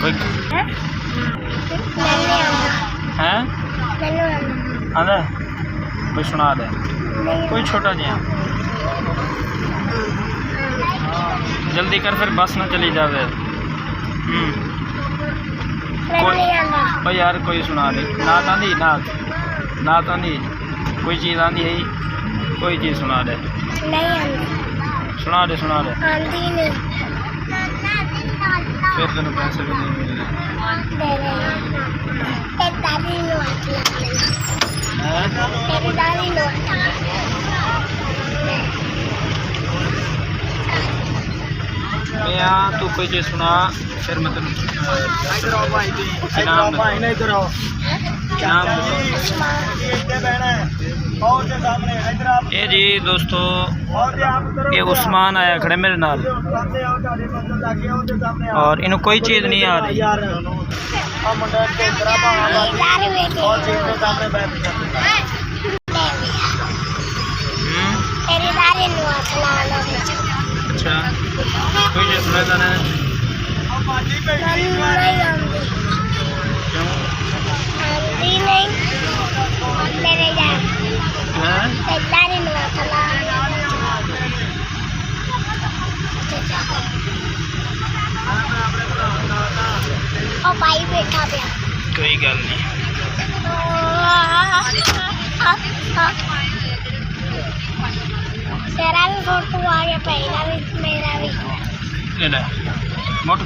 कोई है आंदा कोई सुना दे कोई छोटा जिहा जल्दी कर फिर बस ना चली जावे। कोई यार कोई सुना दे नात आंदी नात आंदी कोई चीज़ आंदी है कोई चीज़ सुना दे सुना दे फिर तेन पैसे भी नहीं मिलने तू कोई चीज़ सुना फिर मैं तेन ये जी दोस्तों ये उस्मान आया खड़े मेरे नाल और इन्हों कोई चीज़ नहीं आ रही। अच्छा कोई चीज़ सुना था ना भाई बैठा पे कोई गल नहीं तेरा भी फोटो आ गया पहला भी मेरा भी ले मोट